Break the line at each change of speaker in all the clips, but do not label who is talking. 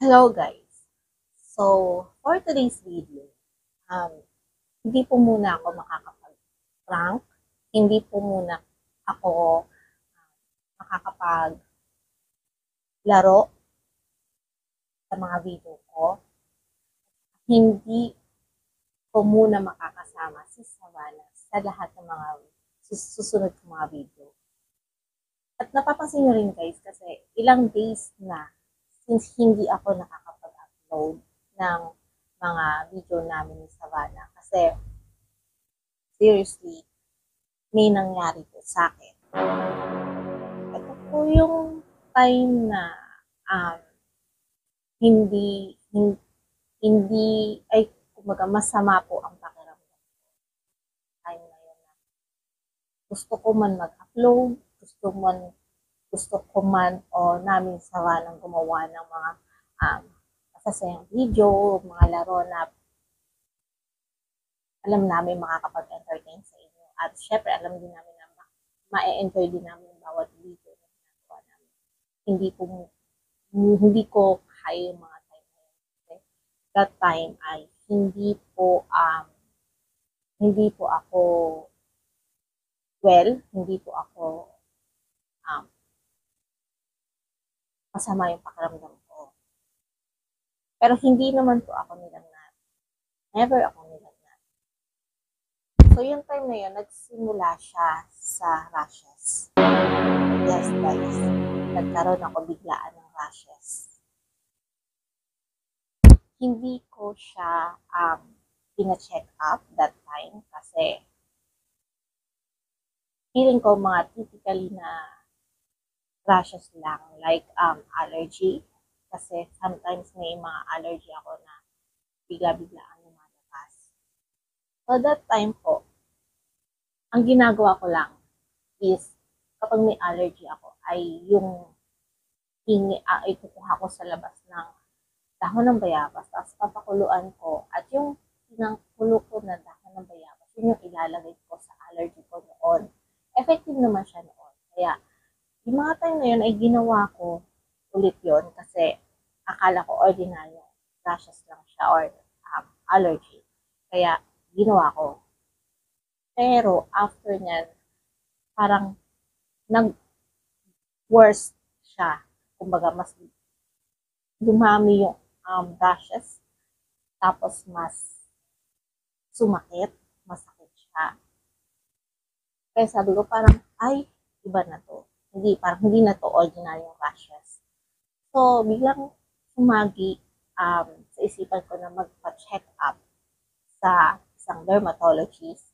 Hello guys! So, for today's video, um, hindi po muna ako makakapag-prank, hindi po muna ako makakapag-laro sa mga video ko, hindi ko muna makakasama si Savannah sa lahat ng mga susunod kong mga video. At napapansin nyo rin guys, kasi ilang days na since hindi ako nakakapag-upload ng mga video namin ni Savannah. Kasi, seriously, may nangyari po sa akin. Ito po yung time na um, hindi, hindi, hindi, ay, kumbaga, masama po ang pakiramdam. Time na yun na gusto ko man mag-upload, gusto ko man o namin Savannah gumawa ng mga masasayang video, mga laro na alam namin makakapag-entertain sa inyo. At syempre, alam din namin na ma-enjoy din namin bawat video na ginagawa namin. Hindi ko kaya yung mga time na yun. Okay? That time ay hindi po ako hindi po ako masama yung pakiramdam ko. Pero hindi naman po ako nilagnat. Never ako nilagnat. So, yung time na yun, nagsimula siya sa rashes. Yes, guys. Nagkaroon ako biglaan ng rashes. Hindi ko siya pina-check up that time kasi feeling ko mga typically na rashes lang, like allergy. Kasi sometimes may mga allergy ako na bigla-biglaan lumalabas. So that time po, ang ginagawa ko lang is kapag may allergy ako ay yung ikukuha ko sa labas ng dahon ng bayabas, tapos papakuluan ko at yung pinangkulo ko na dahon ng bayabas, yun yung ilalagay ko sa allergy ko noon. Effective naman siya noon. Kaya yung mga time na yun ay ginawa ko ulit yun kasi akala ko ordinary rashes lang siya or allergy. Kaya ginawa ko. Pero after nyan, parang nag-worse siya. Kumbaga, mas dumami yung rashes. Tapos mas sumakit. Masakit siya. Kaya sabi ko parang, ay, iba na to. Parang hindi na to ordinary yung rashes. So, biglang sumagi sa isipan ko na magpa-check up sa isang dermatologist.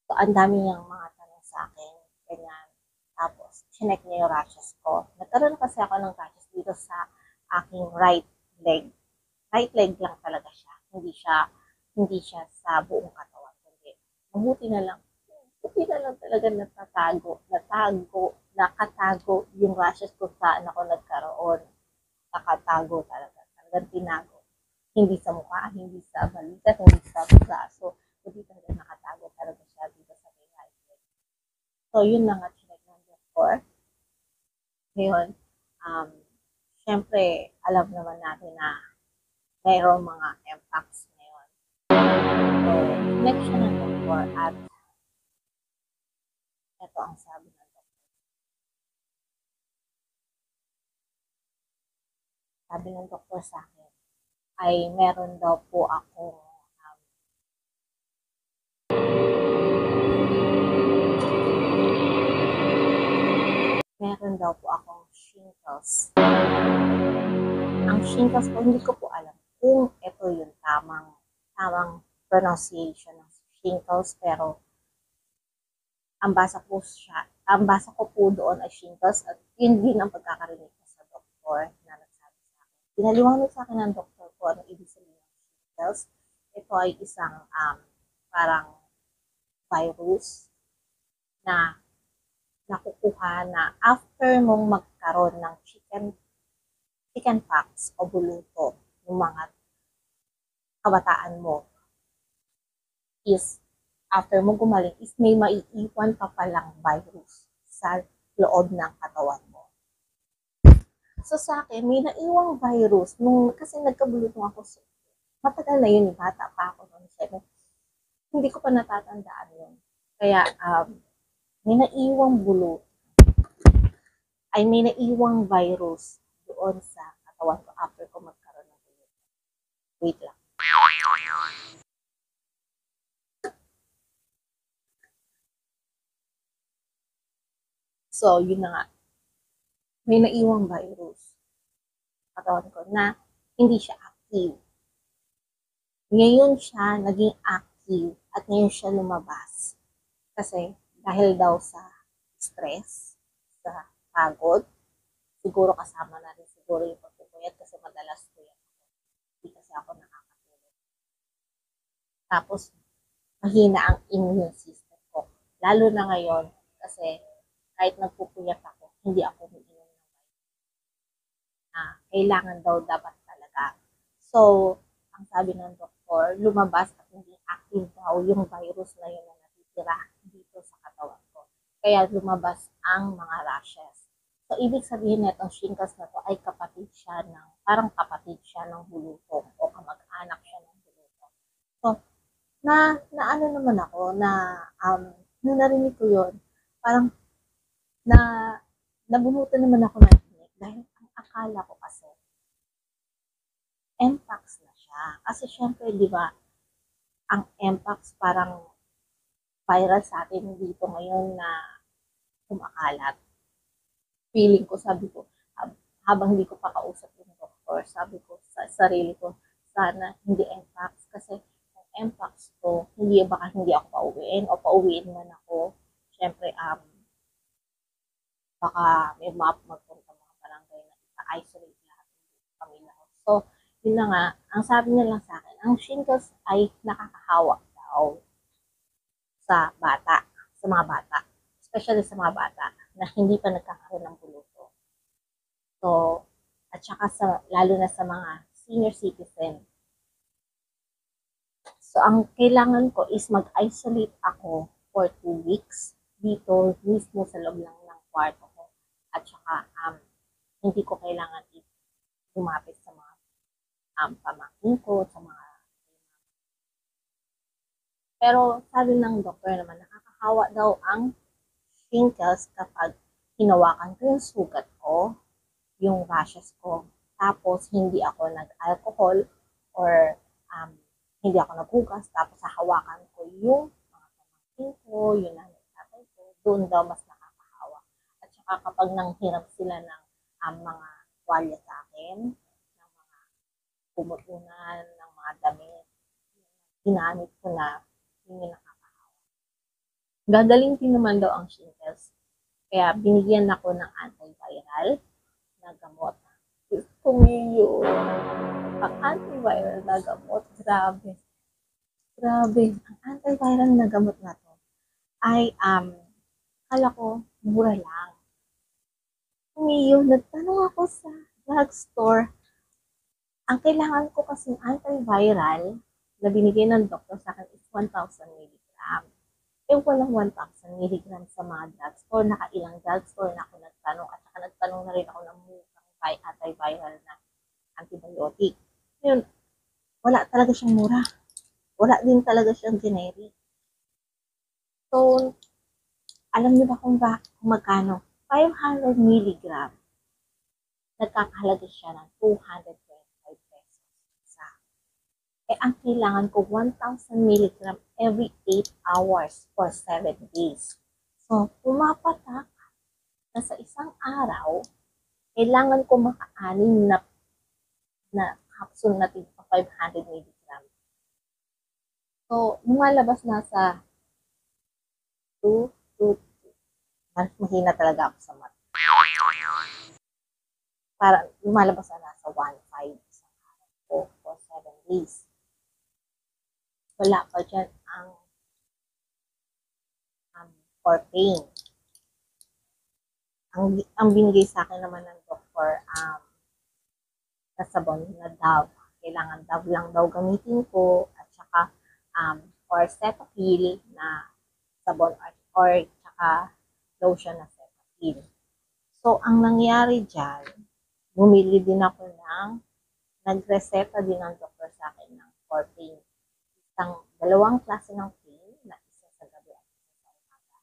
So, ang dami niyang mga tanong sa akin. Ganyan. Tapos, chinek niya yung rashes ko. Nagkaroon kasi ako ng rashes dito sa aking right leg. Right leg lang talaga siya. Hindi siya sa buong katawan. Kundi, mabuti na lang talaga nakatago yung rashes ko saan ako nagkaroon. Nakatago talaga. Talagang tinago. Hindi sa mukha, hindi sa balikat, hindi sa braso. Hindi talaga nakatago talaga siya dito sa may right leg. So, yun na nga chinek ng doktor. Ngayon, syempre, alam naman natin na mayroong mga impacts ngayon. So, chinek siya ng doktor at ito ang sabi ng doktor. Sabi ng doktor sa akin, ay meron daw po akong shingles. Ang shingles po, hindi ko po alam kung ito yung tamang pronunciation ng shingles, pero ang basa ko po doon ay shingles at yun din ang pagkakarinig ko sa doktor na nagsabi sa akin. Pinaliwanag sa akin ng doktor ko ano ibig sabihin ng shingles. Ito ay isang parang virus na nakukuha na after mong magkaroon ng chicken pox o buluto ng mga kabataan mo is after mo gumaling is may maiiwan pa palang virus sa loob ng katawan mo. So sa akin, may naiwang virus kasi nagkabulutong ako. Matagal na yun, bata pa ako noon. Hindi ko pa natatandaan yun. Kaya, may naiwang bulot, may naiwang virus doon sa katawan ko after ko magkaroon ng bulot. Wait lang. So, yun na nga. May naiwang virus katawan ko na hindi siya active. Ngayon siya naging active at ngayon siya lumabas. Kasi dahil daw sa stress, sa pagod, siguro kasama na rin siguro yung pagpupuyat kasi madalas puyat ako. Hindi kasi ako nakakatulog. Tapos, mahina ang immune system ko. Lalo na ngayon kasi kahit nagpupuyat ako, hindi ako umiinom ng kailangan daw dapat talaga. So, ang sabi ng doktor, lumabas at hindi active daw yung virus na yun na natitira dito sa katawan ko. Kaya lumabas ang mga rashes. So, ibig sabihin na itong shingles na to ay parang kapatid siya ng bulutong o kamag-anak siya ng bulutong. So, ano naman ako nung narinig ko yun, parang nabunutan naman ako ng tinik dahil ang akala ko kasi Mpox na siya. Kasi syempre, di ba, ang Mpox parang viral sa atin dito ngayon na kumakalat. Feeling ko, sabi ko, habang hindi ko pa kausap yung doktor, sabi ko sa sarili ko, sana hindi Mpox. Kasi yung Mpox ko, baka hindi ako pauwiin o pauwiin man ako. Syempre, baka may magpunta mga barangay na ita-isolate lahat ng pamilya ko. So, yun na nga, ang sabi niya lang sa akin, ang shingles ay nakakahawa daw sa mga bata. Especially sa mga bata na hindi pa nagkakaroon ng buluto. So, at saka lalo na sa mga senior citizen. So, ang kailangan ko is mag-isolate ako for 2 weeks dito mismo sa loob lang ng kwarto ko. At saka, hindi ko kailangan lumapit sa mga pamangkin ko, sa mga pero sabi ng doktor naman, nakakahawa daw ang shingles kapag hinawakan ko yung sugat ko, yung rashes ko, tapos hindi ako nag-alcohol or hindi ako naghugas, tapos hahawakan ko yung mga pamangkin ko, yung nanay-tatay ko, doon daw mas nakakahawa. At saka kapag nanghiram sila ng mga tuwalya sa akin, ng mga pumutunan, ng mga damit, ginamit ko na yung nakakahawa. Gagaling din naman daw ang shingles. Kaya binigyan ako ng antiviral na gamot. Gusto mo yun. Ang antiviral na gamot, grabe. Grabe. Ang antiviral na gamot na to ay, kala ko, mura lang. Ngayon, nagtanong ako sa drugstore. Ang kailangan ko kasing antiviral na binigay ng doktor sa akin is 1,000 mg. Walang 1,000 mg sa mga drugstore. Nakailang drugstore na ako nagtanong at saka nagtanong na rin ako ng murang antiviral na antibiotic. Ngayon, wala talaga siyang mura. Wala din talaga siyang generic. So, alam niyo ba kung magkano? 500 mg. Nagkakahalaga siya ng 225 pesos isa. Ang kailangan ko 1,000 mg every 8 hours for 7 days. So, pumapatak na sa isang araw, kailangan ko maka-anim na capsule na 500 mg. So, lumalabas na sa 2, mahina talaga ako sa math. Para lumalabas na nasa 1,500 isang araw ko for 7 days. Wala pa dyan ang for pain. Ang binigay sa akin naman ng doktor, na sabon na Dove. Kailangan Dove lang daw gamitin ko at saka for Cetaphil na sabon or saka lotion na Cetaphil. So, ang nangyari dyan, bumili din ako nagreseta din ang doktor sa akin ng for pain. Dalawang klase ng pain na isa sa gabi at isa sa umaga.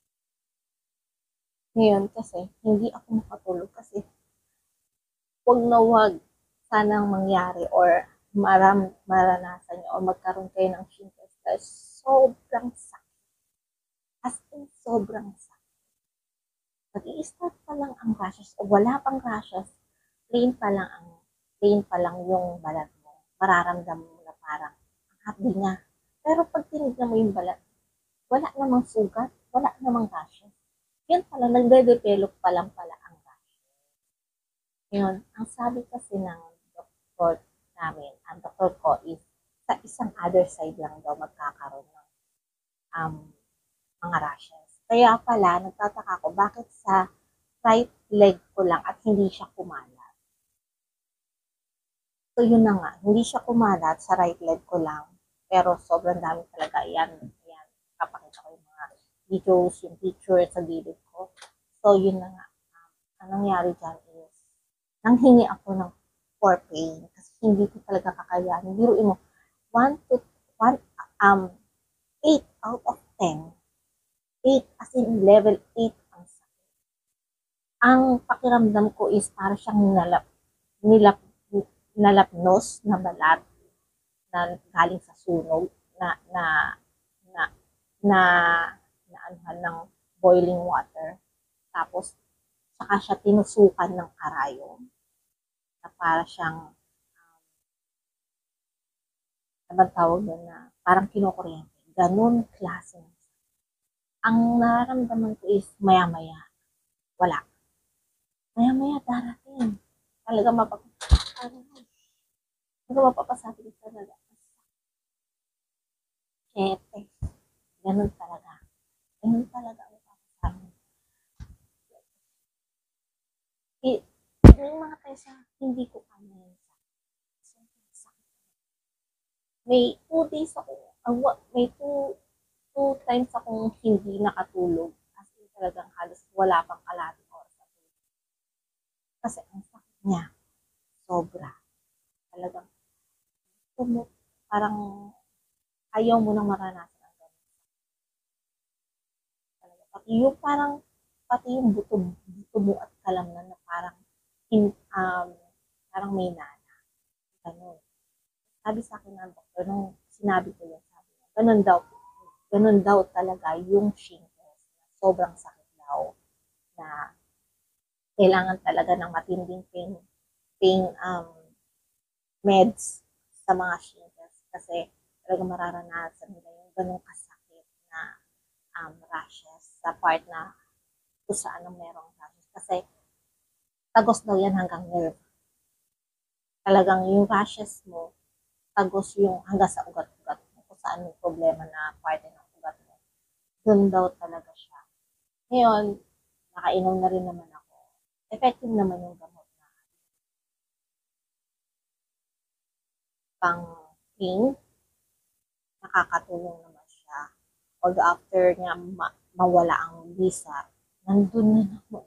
Ngayon kasi, hindi ako makatulog kasi wag na wag sanang mangyari or maranasan niyo o magkaroon kayo ng shingles dahil sobrang sakit. As in, sobrang sakit. Nag-i-start pa lang ang rashes o wala pang rashes, plain pa lang yung balat mo. Mararamdaman mo na parang ang hapdi niya. Pero pag tinignan mo yung balat, wala namang sugat, wala namang rashes. Yan pala, nagde-develop pa lang pala ang rashes. Ngayon, ang sabi kasi ng doktor namin, ang doktor ko is sa isang other side lang daw magkakaroon ng mga rashes. Kaya pala, nagtataka ko bakit sa right leg ko lang at hindi siya kumalat. So yun na nga, hindi siya kumalat sa right leg ko lang. Pero sobrang dami talaga. Yan. Kapakita ko yung mga videos, yung picture sa gilid ko. So yun na nga. Ang nangyari dyan is, nanghingi ako ng for pain. Kasi hindi ko talaga kakayanin. Biruin mo, 8 out of 10. 8 as in level 8 ang sakit. Ang pakiramdam ko is para siyang nalapnos na balat na galing sa sunog na na na na na anuhan ng boiling water. Tapos saka siya tinusukan ng karayom na para siyang ano tawag doon na parang kinukuryente. Ganun klase. Ang nararamdaman ko is maya-maya. Wala. Maya-maya darating. Talaga mapapasabi ko talaga. Siyete. Ganun talaga. Ganun talaga ang mapapasabi. Yung mga tayo sa hindi ko kaya yun. May 2 days ako, may 2 times akong hindi nakatulog. Kasi talagang halos wala pang kalating oras na tulog. Kasi ang sakit niya, sobra. Talagang, parang ayaw mo nang maranasan ang ganun. Pati yung pati yung buto mo at kalamnan na parang, parang may nana. Ganun. Sabi sa akin ng doktor, nung sinabi ko yun, sabi niya, ganun daw talaga yung shingles. Sobrang sakit daw na kailangan talaga ng matinding pain meds sa mga shingles kasi talaga mararanasan nila yung ganung kasakit na rashes sa part na kung saan ang merong rashes. Kasi tagos daw yan hanggang nerve. Talagang yung rashes mo, tagos yung hanggang sa ugat-ugat mo, kung saan may problema na parte ng ugat mo. Doon daw talaga siya. Ngayon, nakainom na rin naman ako. Effective naman yung gamot na pang pain. Nakakatulong naman siya. Pag after niya mawala ang visa, nandun na naman.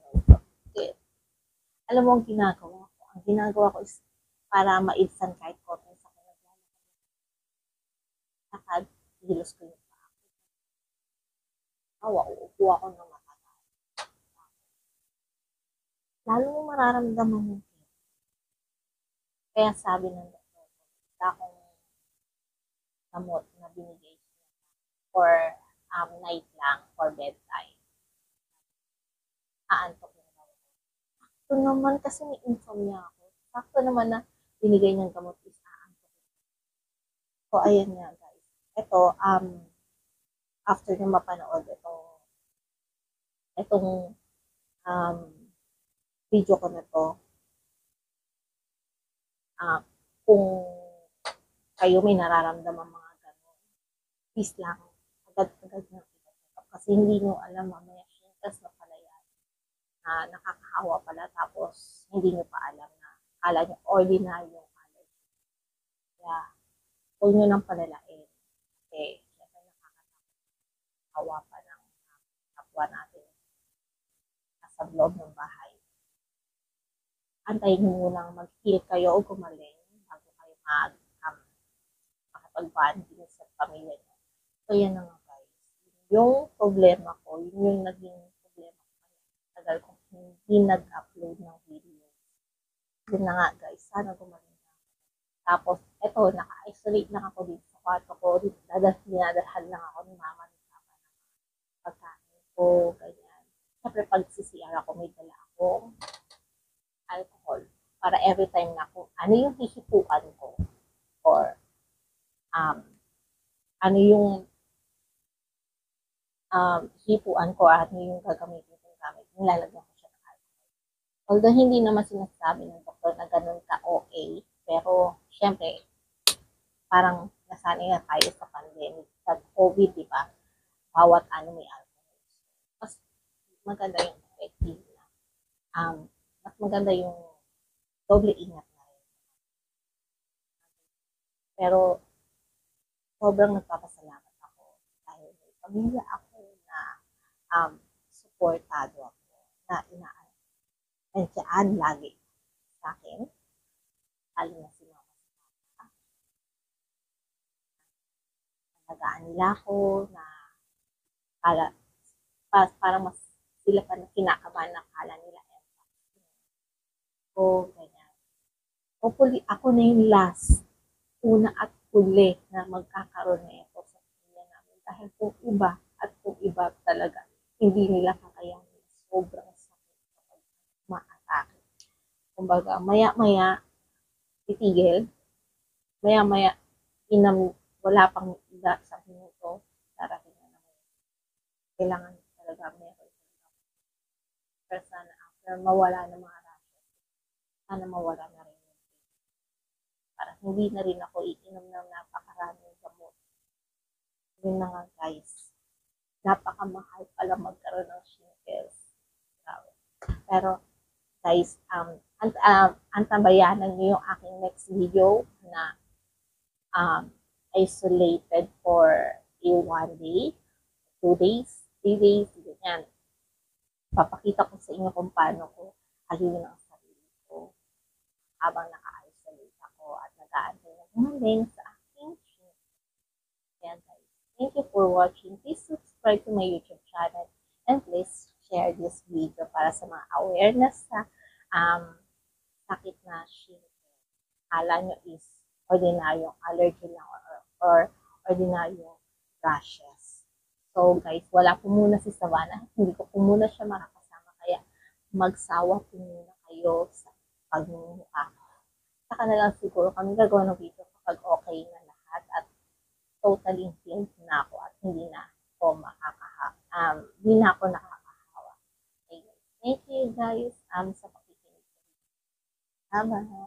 Alam mo ang ginagawa ko? Ang ginagawa ko is para maibsan kahit konti sa kinaglalakad. Lakad, hilos ko yung paa. Uupo ako ng matagal. Lalo mo mararamdaman yung pain. Kaya sabi ng doktor, wala akong gamot na binigay for night lang, for bedtime. Aantok na daw ako. Sakto naman kasi may insomnia ako. Sakto naman na binigay niyang gamot is aantok. So, ayan nga guys. Ito, after nyo mapanood itong video ko na to, kung kayo may nararamdaman mga gano'n, please lang, agad-agad na i-check kasi hindi nyo alam mamaya shingles na pala yan na nakakahawa pala tapos hindi nyo pa alam na akala nyo ordinary yung allergy. Kaya, huwag nyo nang palalain. Kasi, syempre nakakahawa pa ng kapwa natin nasa loob ng bahay. antayin nyo munang mag-heal kayo o gumaling bago kayo makapag-bonding sa pamilya nyo. So, yan na nga guys. Yung problema ko, yun yung naging problema ko. Tagal kong hindi nag-upload ng video. Yun na nga guys, sana gumaling na. Tapos, eto, naka-isolate lang ako dito sa kwarto ko. Dinadalhan lang ako ni mama ni papa ng pagkain ko, ganyan. Siyempre, pag CCR ako, may dala akong alcohol para every time na kung ano yung hihipuan ko or ano yung hipuan ko at ano yung gagamitin kong gamit, nilalagyan ko siya ng alcohol. Although hindi naman sinasabi ng doktor na ganun ka okay, pero syempre, parang nasanay na tayo sa pandemic, sa COVID, di ba? Bawat ano may alcohol. Mas maganda yung effective na. Mas maganda yung doble ingat na rin. Pero sobrang nagpapasalamat ako dahil may pamilya ako na supportado ako, na nandiyan lagi sa akin, lalo na si mama sa papa. Nagaan nila ako na parang mas sila pa na kinakabahan na kala nila. So, ganyan. Hopefully, ako na yung last, una at huli na magkakaroon na ito sa pamilya namin. Dahil kung iba talaga, hindi nila kakayanin. Sobrang sakit kapag ma-atake. Kumbaga, maya-maya, titigil. Maya-maya, wala pang sa minuto, darating na naman. Kailangan talaga meron. Pero sana after mawala ng mga rashes, sana mawala na rin yung para hindi na rin ako iinom ng napakaraming gamot. Yun na nga guys, napakamahal pala magkaroon ng shingles. Pero guys, antabayanan niyo yung aking next video na isolated for a 1 day, 2 days, 3 days, ganyan. Papakita ko sa inyo kung paano ko halilin ang sarili ko habang naka-isolate ako at nag-aantay na gumaling sa aking shingles. Kaya guys, thank you for watching. Please subscribe to my YouTube channel and please share this video para sa mga awareness sa sakit na shingles. Akala nyo is ordinaryong allergy lang or ordinaryong rashes. So guys, wala po muna si Savannah. Hindi ko po muna siya makakasama. Kaya magsawa po muna kayo sa pagmumukha. Saka na lang siguro kami gagawa ng video kapag okay na lahat at totally healed na ako at hindi na ako nakakahawa. Okay. Thank you guys sa pakikinig. Bye-bye.